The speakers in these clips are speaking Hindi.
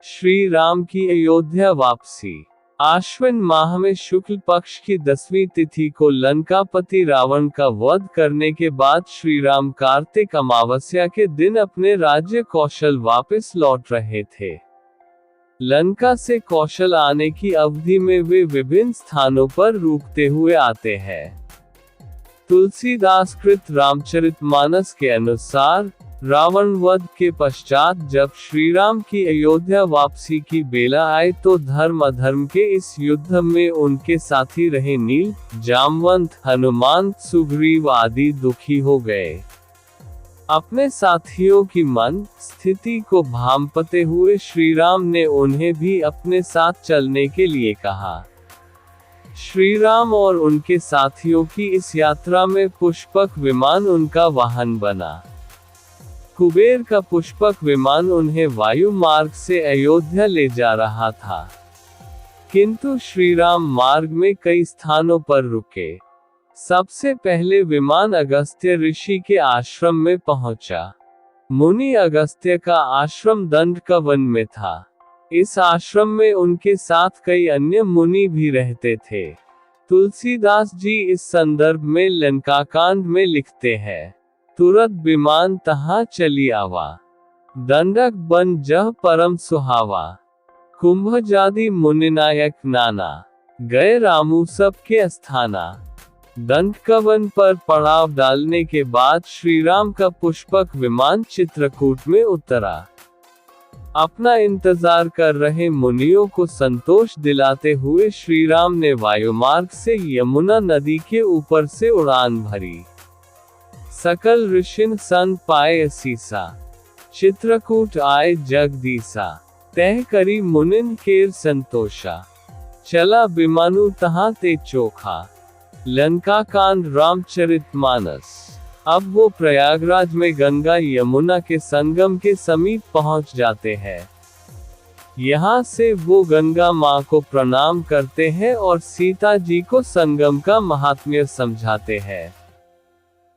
श्री राम की अयोध्या वापसी। आश्विन माह में शुक्ल पक्ष की 10वीं तिथि को लंकापति रावण का वध करने के बाद श्री राम कार्तिक अमावस्या के दिन अपने राज्य कौशल वापस लौट रहे थे। लंका से कौशल आने की अवधि में वे विभिन्न स्थानों पर रुकते हुए आते हैं। तुलसीदास कृत रामचरितमानस के अनुसार, रावण वध के पश्चात जब श्री राम की अयोध्या वापसी की बेला आई तो धर्म अधर्म के इस युद्ध में उनके साथी रहे नील, जामवंत, हनुमान, सुग्रीव आदि दुखी हो गए। अपने साथियों की मन स्थिति को भांपते हुए श्री राम ने उन्हें भी अपने साथ चलने के लिए कहा। श्री राम और उनके साथियों की इस यात्रा में पुष्पक विमान उनका वाहन बना। कुबेर का पुष्पक विमान उन्हें वायु मार्ग से अयोध्या ले जा रहा था, किंतु श्री राम मार्ग में कई स्थानों पर रुके। सबसे पहले विमान अगस्त्य ऋषि के आश्रम में पहुंचा। मुनि अगस्त्य का आश्रम दंडकवन में था। इस आश्रम में उनके साथ कई अन्य मुनि भी रहते थे। तुलसीदास जी इस संदर्भ में लंकाकांड में लिखते हैं, तुरत विमान तहाँ चली आवा, दंडक बन जह परम सुहावा, कुंभ जादि मुनिनायक नाना, गए रामू सब के अस्थाना। दंडकवन पर पड़ाव डालने के बाद श्री राम का पुष्पक विमान चित्रकूट में उतरा। अपना इंतजार कर रहे मुनियों को संतोष दिलाते हुए श्री राम ने वायुमार्ग से यमुना नदी के ऊपर से उड़ान भरी। सकल ऋषिन संग पाए असीसा, चित्रकूट आए जगदीसा, तह करी मुनिन केर संतोषा, चला विमानु तहाँ ते चोखा। लंका कांड रामचरितमानस। अब वो प्रयागराज में गंगा यमुना के संगम के समीप पहुंच जाते हैं। यहाँ से वो गंगा माँ को प्रणाम करते हैं और सीता जी को संगम का महात्म्य समझाते हैं।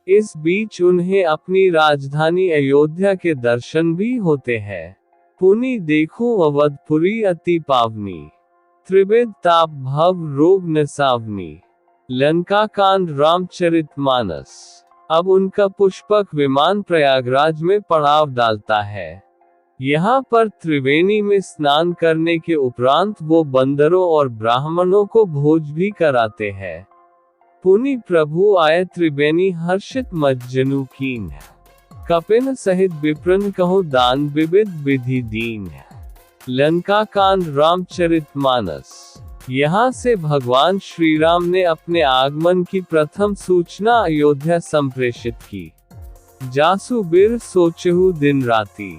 इस बीच उन्हें अपनी राजधानी अयोध्या के दर्शन भी होते हैं। पुनि देखो अवधपुरी अति पावनी, त्रिविध ताप भव रोग नसावनी। लंका कांड रामचरितमानस। अब उनका पुष्पक विमान प्रयागराज में पड़ाव डालता है। यहाँ पर त्रिवेणी में स्नान करने के उपरांत वो बंदरों और ब्राह्मणों को भोज भी कराते हैं। पुनि प्रभु आए त्रिवेणी हर्षित मज्जनु कीन, कपिन सहित विप्रन कहो दान विविध विधि दीन। लंका कांड रामचरितमानस। यहाँ से भगवान श्री राम ने अपने आगमन की प्रथम सूचना अयोध्या संप्रेषित की। जासु बिर सोचहु दिन राती,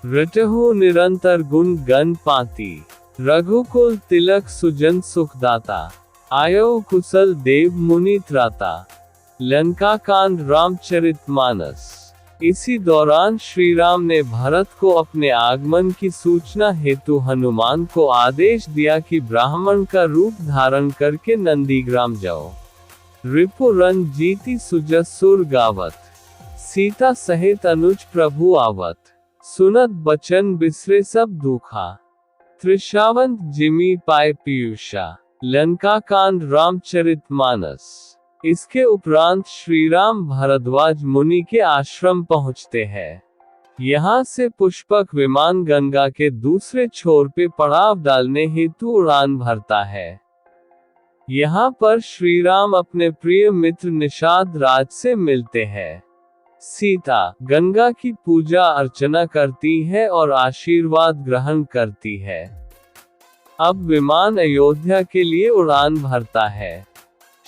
रटहु निरंतर गुण गण पाती। रघुकुल तिलक सुजन सुखदाता, आयो कुशल देव मुनि त्राता। लंका कांड रामचरितमानस। इसी दौरान श्री राम ने भरत को अपने आगमन की सूचना हेतु हनुमान को आदेश दिया कि ब्राह्मण का रूप धारण करके नंदीग्राम जाओ। रिपु रन जीती सुजसुर गावत, सीता सहित अनुज प्रभु आवत। सुनत बचन बिसरे सब दुखा, त्रिशावंत जिमी पाए पीयूषा। लंका कांड रामचरितमानस। इसके उपरांत श्री राम भरद्वाज मुनि के आश्रम पहुंचते हैं। यहाँ से पुष्पक विमान गंगा के दूसरे छोर पे पड़ाव डालने हेतु उड़ान भरता है। यहाँ पर श्री राम अपने प्रिय मित्र निषाद राज से मिलते हैं। सीता गंगा की पूजा अर्चना करती है और आशीर्वाद ग्रहण करती है। अब विमान अयोध्या के लिए उड़ान भरता है।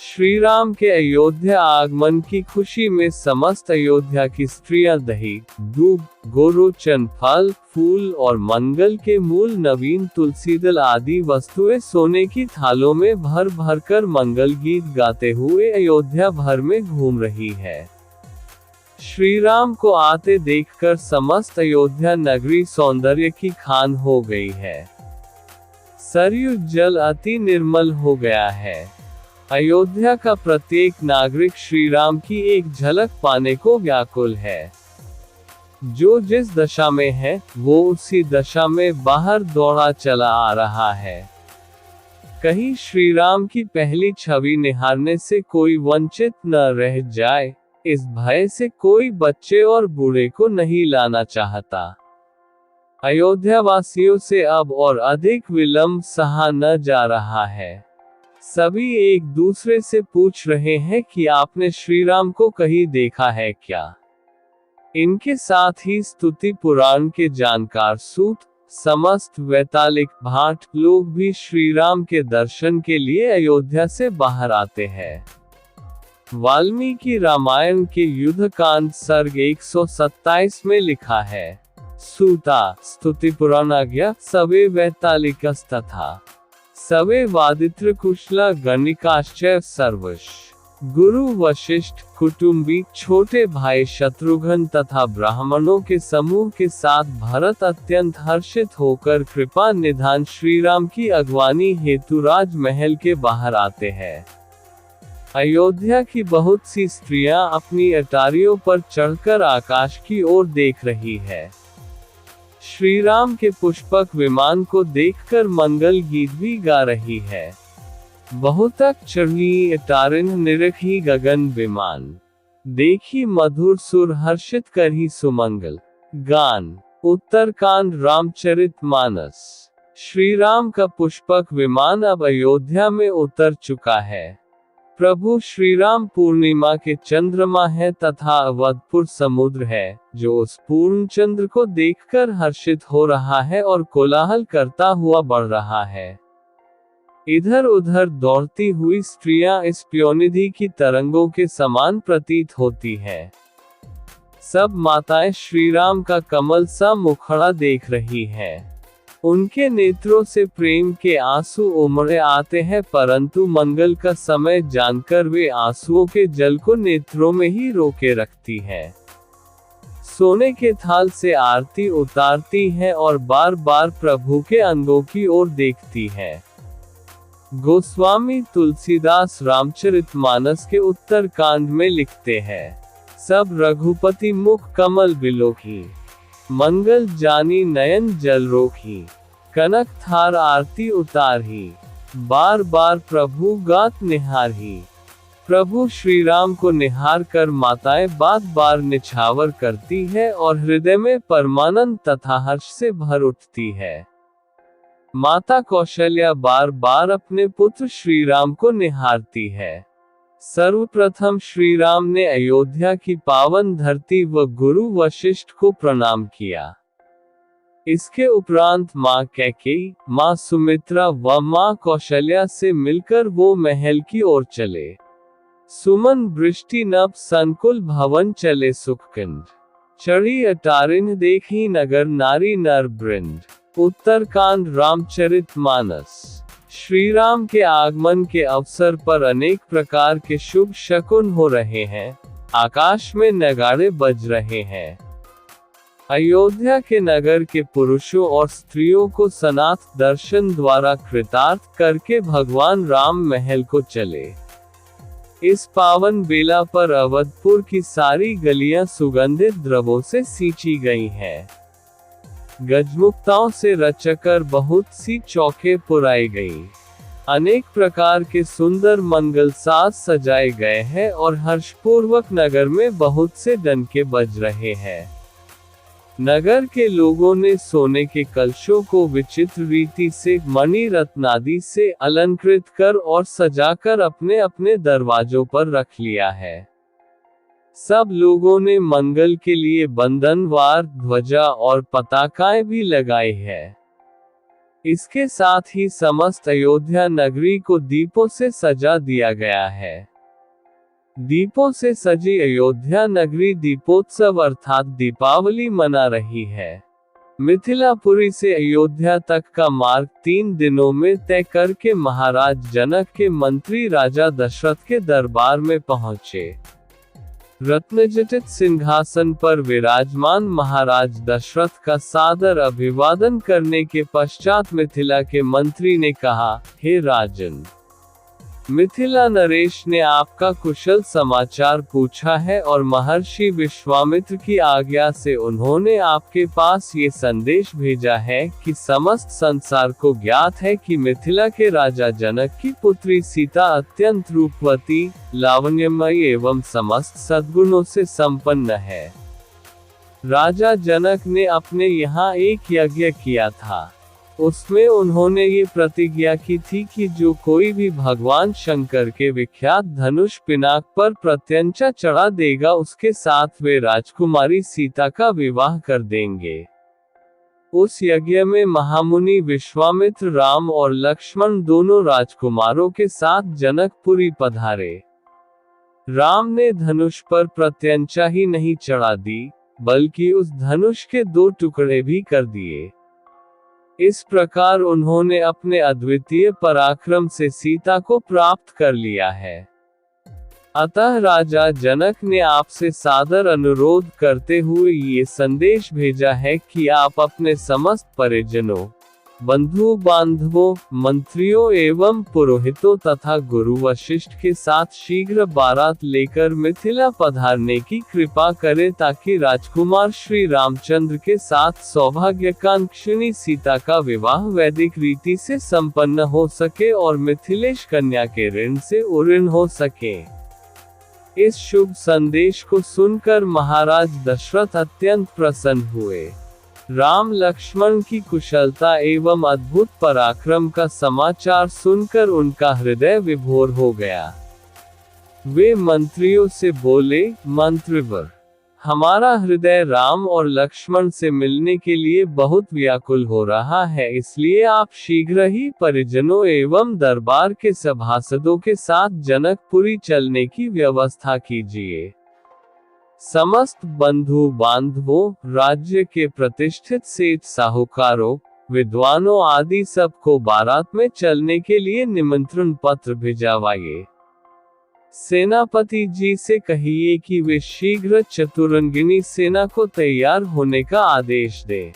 श्री राम के अयोध्या आगमन की खुशी में समस्त अयोध्या की स्त्रियां दही, दूध, गोरोचन, फल, फूल और मंगल के मूल नवीन तुलसीदल आदि वस्तुएं सोने की थालों में भर भर कर मंगल गीत गाते हुए अयोध्या भर में घूम रही है। श्री राम को आते देखकर समस्त अयोध्या नगरी सौंदर्य की खान हो गई है। सरयू जल अति निर्मल हो गया है। अयोध्या का प्रत्येक नागरिक श्री राम की एक झलक पाने को व्याकुल है। जो जिस दशा में है, वो उसी दशा में बाहर दौड़ा चला आ रहा है। कहीं श्री राम की पहली छवि निहारने से कोई वंचित न रह जाए, इस भय से कोई बच्चे और बूढ़े को नहीं लाना चाहता। अयोध्या वासियों से अब और अधिक विलंब सहा न जा रहा है। सभी एक दूसरे से पूछ रहे हैं कि आपने श्री राम को कहीं देखा है क्या। इनके साथ ही स्तुति पुराण के जानकार सूत, समस्त वैतालिक भाट लोग भी श्री राम के दर्शन के लिए अयोध्या से बाहर आते हैं। वाल्मीकि रामायण के युद्धकांड सर्ग 127 में लिखा है, सूता स्तुति पुराणाज्ञा सवे वैतालिकस्तथा सवे वादित्र कुशला गणिकाश्चैव सर्वश। गुरु वशिष्ठ, कुटुंबी, छोटे भाई शत्रुघ्न तथा ब्राह्मणों के समूह के साथ भरत अत्यंत हर्षित होकर कृपा निधान श्री राम की अगवानी हेतु राजमहल के बाहर आते हैं। अयोध्या की बहुत सी स्त्रियां अपनी अटारियों पर चढ़कर आकाश की ओर देख रही है। श्री राम के पुष्पक विमान को देखकर मंगल गीत भी गा रही है। बहुतक चढ़ी अटारिन निरखी गगन विमान, देखी मधुर सुर हर्षित करही सुमंगल गान। उत्तरकांड रामचरितमानस। श्री राम का पुष्पक विमान अब अयोध्या में उतर चुका है। प्रभु श्री राम पूर्णिमा के चंद्रमा है तथा अवधपुर समुद्र है, जो उस पूर्ण चंद्र को देखकर हर्षित हो रहा है और कोलाहल करता हुआ बढ़ रहा है। इधर उधर दौड़ती हुई स्त्रियां इस प्योनिधि की तरंगों के समान प्रतीत होती हैं। सब माताएं श्री राम का कमल सा मुखड़ा देख रही हैं। उनके नेत्रों से प्रेम के आंसू उमड़े आते हैं, परंतु मंगल का समय जानकर वे आंसुओं के जल को नेत्रों में ही रोके रखती हैं। सोने के थाल से आरती उतारती हैं और बार बार प्रभु के अंगों की ओर देखती हैं। गोस्वामी तुलसीदास रामचरितमानस के उत्तरकांड में लिखते हैं, सब रघुपति मुख कमल बिलोकी, मंगल जानी नयन जल रोकी, कनक थार आरती उतारही, बार बार प्रभु गात निहारही। प्रभु श्री राम को निहार कर माताएं बार बार निछावर करती है और हृदय में परमानंद तथा हर्ष से भर उठती है। माता कौशल्या बार बार अपने पुत्र श्री राम को निहारती है। सर्वप्रथम श्री राम ने अयोध्या की पावन धरती व गुरु वशिष्ठ को प्रणाम किया। इसके उपरांत मां कैकेयी, मां सुमित्रा व मां कौशल्या से मिलकर वो महल की ओर चले। सुमन वृष्टि नभ संकुल भवन चले सुखकिंद, चढ़ी अटारिन देखी नगर नारी नर बृंद। उत्तरकांड रामचरितमानस। श्री राम के आगमन के अवसर पर अनेक प्रकार के शुभ शकुन हो रहे हैं। आकाश में नगाड़े बज रहे हैं। अयोध्या के नगर के पुरुषों और स्त्रियों को सनाथ दर्शन द्वारा कृतार्थ करके भगवान राम महल को चले। इस पावन बेला पर अवधपुर की सारी गलियां सुगंधित द्रवों से सींची गई हैं। गजमुक्ताओं से रचकर बहुत सी चौके पुराई गई। अनेक प्रकार के सुंदर मंगल साज सजाए गए हैं और हर्षपूर्वक नगर में बहुत से डंके बज रहे हैं। नगर के लोगों ने सोने के कलशों को विचित्र रीति से मणि रत्नादि से अलंकृत कर और सजाकर अपने अपने दरवाजों पर रख लिया है। सब लोगों ने मंगल के लिए बंधनवार ध्वजा और पताकाएं भी लगाई है। इसके साथ ही समस्त अयोध्या नगरी को दीपों से सजा दिया गया है। दीपों से सजी अयोध्या नगरी दीपोत्सव अर्थात दीपावली मना रही है। मिथिलापुरी से अयोध्या तक का मार्ग 3 दिनों में तय करके महाराज जनक के मंत्री राजा दशरथ के दरबार में पहुंचे। रत्नजटित सिंहासन पर विराजमान महाराज दशरथ का सादर अभिवादन करने के पश्चात मिथिला के मंत्री ने कहा, हे राजन, मिथिला नरेश ने आपका कुशल समाचार पूछा है और महर्षि विश्वामित्र की आज्ञा से उन्होंने आपके पास ये संदेश भेजा है कि समस्त संसार को ज्ञात है कि मिथिला के राजा जनक की पुत्री सीता अत्यंत रूपवती, लावण्यमयी एवं समस्त सद्गुणों से संपन्न है। राजा जनक ने अपने यहाँ एक यज्ञ किया था। उसमें उन्होंने ये प्रतिज्ञा की थी कि जो कोई भी भगवान शंकर के विख्यात धनुष पिनाक पर प्रत्यंचा चढ़ा देगा उसके साथ वे राजकुमारी सीता का विवाह कर देंगे। उस यज्ञ में महामुनि विश्वामित्र राम और लक्ष्मण दोनों राजकुमारों के साथ जनकपुरी पधारे। राम ने धनुष पर प्रत्यंचा ही नहीं चढ़ा दी, बल्कि उस धनुष के 2 टुकड़े भी कर दिए। इस प्रकार उन्होंने अपने अद्वितीय पराक्रम से सीता को प्राप्त कर लिया है। अतः राजा जनक ने आपसे सादर अनुरोध करते हुए ये संदेश भेजा है कि आप अपने समस्त परिजनों, बंधु बांधवों, मंत्रियों एवं पुरोहितों तथा गुरु वशिष्ठ के साथ शीघ्र बारात लेकर मिथिला पधारने की कृपा करें ताकि राजकुमार श्री रामचंद्र के साथ सौभाग्यकांक्षिणी सीता का विवाह वैदिक रीति से संपन्न हो सके और मिथिलेश कन्या के ऋण से उऋण हो सके। इस शुभ संदेश को सुनकर महाराज दशरथ अत्यंत प्रसन्न हुए। राम लक्ष्मण की कुशलता एवं अद्भुत पराक्रम का समाचार सुनकर उनका हृदय विभोर हो गया। वे मंत्रियों से बोले, मंत्रिवर, हमारा हृदय राम और लक्ष्मण से मिलने के लिए बहुत व्याकुल हो रहा है, इसलिए आप शीघ्र ही परिजनों एवं दरबार के सभासदों के साथ जनकपुरी चलने की व्यवस्था कीजिए। समस्त बंधु बांधवों, राज्य के प्रतिष्ठित सेठ साहूकारों, विद्वानों आदि सबको बारात में चलने के लिए निमंत्रण पत्र भिजवाइए। सेनापति जी से कहिए कि वे शीघ्र चतुरंगिनी सेना को तैयार होने का आदेश दें।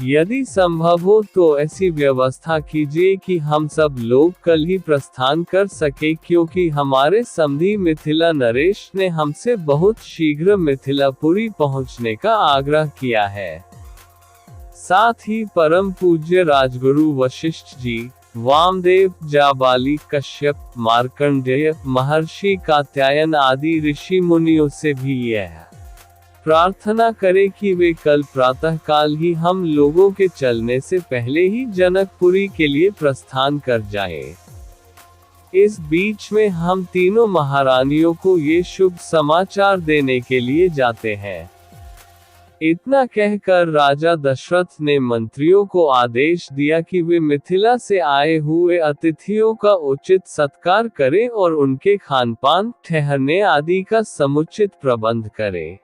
यदि संभव हो तो ऐसी व्यवस्था कीजिए कि हम सब लोग कल ही प्रस्थान कर सके, क्योंकि हमारे समधी मिथिला नरेश ने हमसे बहुत शीघ्र मिथिलापुरी पहुंचने का आग्रह किया है। साथ ही परम पूज्य राजगुरु वशिष्ठ जी, वामदेव, जाबाली, कश्यप, मार्कंडेय, महर्षि कात्यायन आदि ऋषि मुनियों से भी यह प्रार्थना करें कि वे कल प्रातः काल ही हम लोगों के चलने से पहले ही जनकपुरी के लिए प्रस्थान कर जाएं। इस बीच में हम तीनों महारानियों को ये शुभ समाचार देने के लिए जाते हैं। इतना कहकर राजा दशरथ ने मंत्रियों को आदेश दिया कि वे मिथिला से आए हुए अतिथियों का उचित सत्कार करें और उनके खानपान, ठहरने आदि का समुचित प्रबंध करें।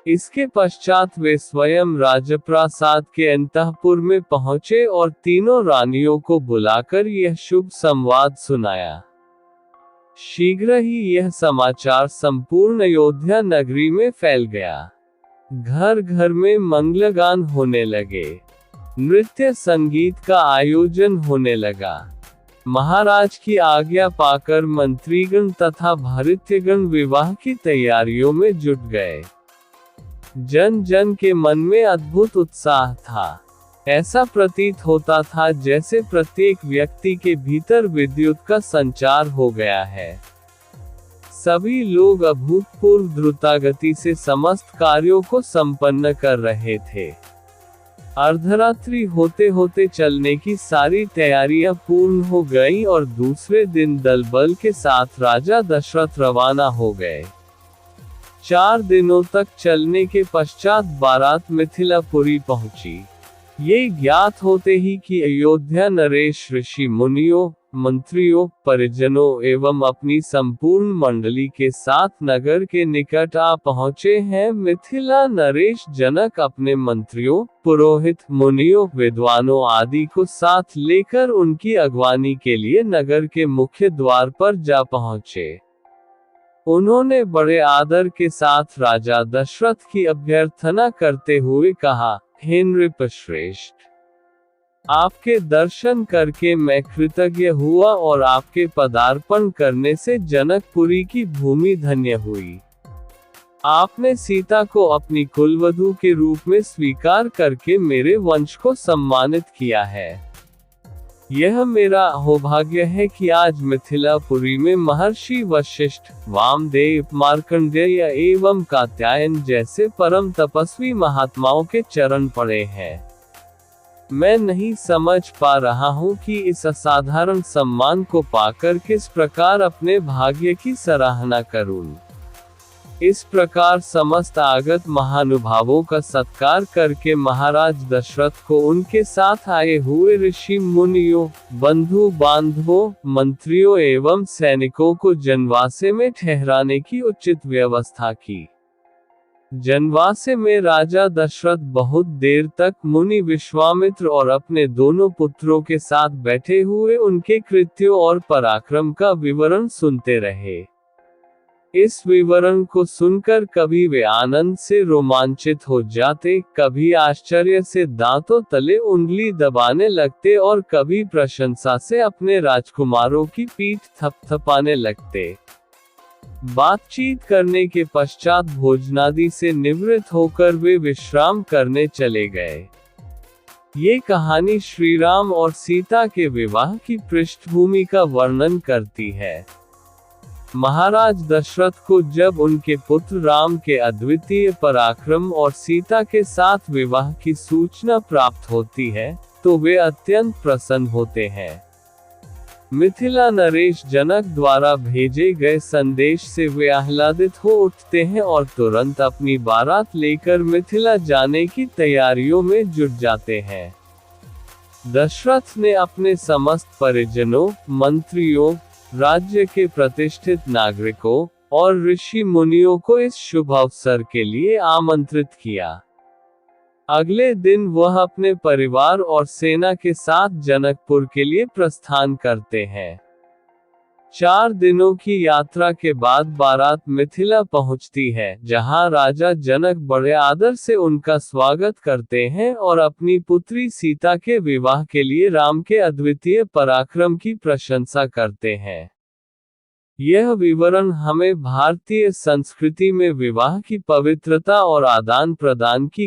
इसके पश्चात वे स्वयं राजप्रासाद के अंतःपुर में पहुंचे और तीनों रानियों को बुलाकर यह शुभ संवाद सुनाया। शीघ्र ही यह समाचार संपूर्ण अयोध्या नगरी में फैल गया। घर घर में मंगलगान होने लगे, नृत्य संगीत का आयोजन होने लगा। महाराज की आज्ञा पाकर मंत्रीगण तथा भृत्यगण विवाह की तैयारियों में जुट गए। जन जन के मन में अद्भुत उत्साह था। ऐसा प्रतीत होता था जैसे प्रत्येक व्यक्ति के भीतर विद्युत का संचार हो गया है। सभी लोग अभूतपूर्व द्रुतगति से समस्त कार्यों को संपन्न कर रहे थे। अर्धरात्रि होते होते चलने की सारी तैयारियां पूर्ण हो गईं और दूसरे दिन दल बल के साथ राजा दशरथ रवाना हो गए। 4 दिनों तक चलने के पश्चात बारात मिथिलापुरी पहुंची। ये ज्ञात होते ही कि अयोध्या नरेश ऋषि मुनियों, मंत्रियों, परिजनों एवं अपनी संपूर्ण मंडली के साथ नगर के निकट आ पहुंचे हैं। मिथिला नरेश जनक अपने मंत्रियों, पुरोहित, मुनियों, विद्वानों आदि को साथ लेकर उनकी अगवानी के लिए नगर के मुख्य द्वार पर जा पहुंचे। उन्होंने बड़े आदर के साथ राजा दशरथ की अभ्यर्थना करते हुए कहा, हे नृपश्रेष्ठ, आपके दर्शन करके मैं कृतज्ञ हुआ और आपके पदार्पण करने से जनकपुरी की भूमि धन्य हुई। आपने सीता को अपनी कुलवधू के रूप में स्वीकार करके मेरे वंश को सम्मानित किया है। यह मेरा सौभाग्य है कि आज मिथिलापुरी में महर्षि वशिष्ठ, वामदेव, मार्कंडेय एवं कात्यायन जैसे परम तपस्वी महात्माओं के चरण पड़े हैं। मैं नहीं समझ पा रहा हूँ कि इस असाधारण सम्मान को पाकर किस प्रकार अपने भाग्य की सराहना करूँ। इस प्रकार समस्त आगत महानुभावों का सत्कार करके महाराज दशरथ को उनके साथ आए हुए ऋषि मुनियों, बंधु बांधवों, मंत्रियों एवं सैनिकों को जनवासे में ठहराने की उचित व्यवस्था की। जनवासे में राजा दशरथ बहुत देर तक मुनि विश्वामित्र और अपने दोनों पुत्रों के साथ बैठे हुए उनके कृत्यों और पराक्रम का विवरण सुनते रहे। इस विवरण को सुनकर कभी वे आनंद से रोमांचित हो जाते, कभी आश्चर्य से दांतों तले उंगली दबाने लगते और कभी प्रशंसा से अपने राजकुमारों की पीठ थपथपाने लगते। बातचीत करने के पश्चात भोजनादि से निवृत्त होकर वे विश्राम करने चले गए। ये कहानी श्रीराम और सीता के विवाह की पृष्ठभूमि का वर्णन करती है। महाराज दशरथ को जब उनके पुत्र राम के अद्वितीय पराक्रम और सीता के साथ विवाह की सूचना प्राप्त होती है, तो वे अत्यंत प्रसन्न होते हैं। मिथिला नरेश जनक द्वारा भेजे गए संदेश से वे आह्लादित हो उठते हैं और तुरंत अपनी बारात लेकर मिथिला जाने की तैयारियों में जुट जाते हैं। दशरथ ने अपने समस्त परिजनों, मंत्रियों, राज्य के प्रतिष्ठित नागरिकों और ऋषि मुनियों को इस शुभ अवसर के लिए आमंत्रित किया। अगले दिन वह अपने परिवार और सेना के साथ जनकपुर के लिए प्रस्थान करते हैं। 4 दिनों की यात्रा के बाद बारात मिथिला पहुंचती है, जहां राजा जनक बड़े आदर से उनका स्वागत करते हैं और अपनी पुत्री सीता के विवाह के लिए राम के अद्वितीय पराक्रम की प्रशंसा करते हैं। यह विवरण हमें भारतीय संस्कृति में विवाह की पवित्रता और आदान प्रदान की